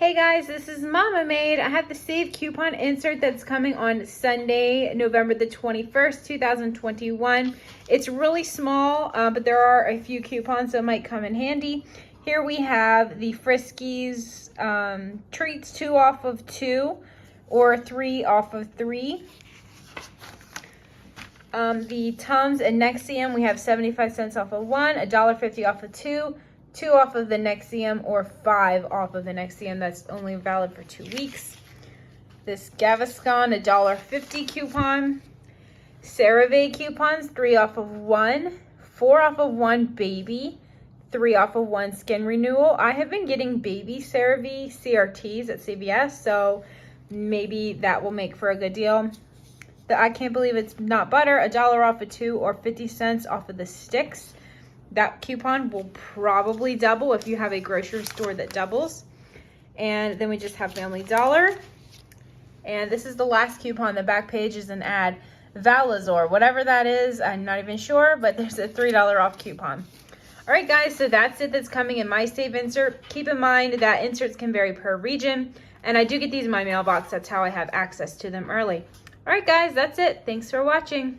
Hey guys, this is Mama Made. I have the save coupon insert that's coming on Sunday, November the 21st, 2021. It's really small, but there are a few coupons that might come in handy. Here we have the Friskies treats, 2 off of 2 or 3 off of 3. The Tums and Nexium, we have 75 cents off of 1, $1.50 off of 2. 2 off of the Nexium or 5 off of the Nexium. That's only valid for 2 weeks. This Gaviscon, $1.50 coupon. CeraVe coupons, 3 off of 1, 4 off of 1 baby, 3 off of 1 skin renewal. I have been getting baby CeraVe CRTs at CVS, so maybe that will make for a good deal. I can't believe it's not butter, $1 off of 2 or 50 cents off of the sticks. That coupon will probably double if you have a grocery store that doubles. And then we just have Family Dollar. And this is the last coupon. The back page is an ad. Valazor, whatever that is, I'm not even sure, but there's a $3 off coupon. All right, guys, so that's it that's coming in my save insert. Keep in mind that inserts can vary per region. And I do get these in my mailbox. That's how I have access to them early. All right, guys, that's it. Thanks for watching.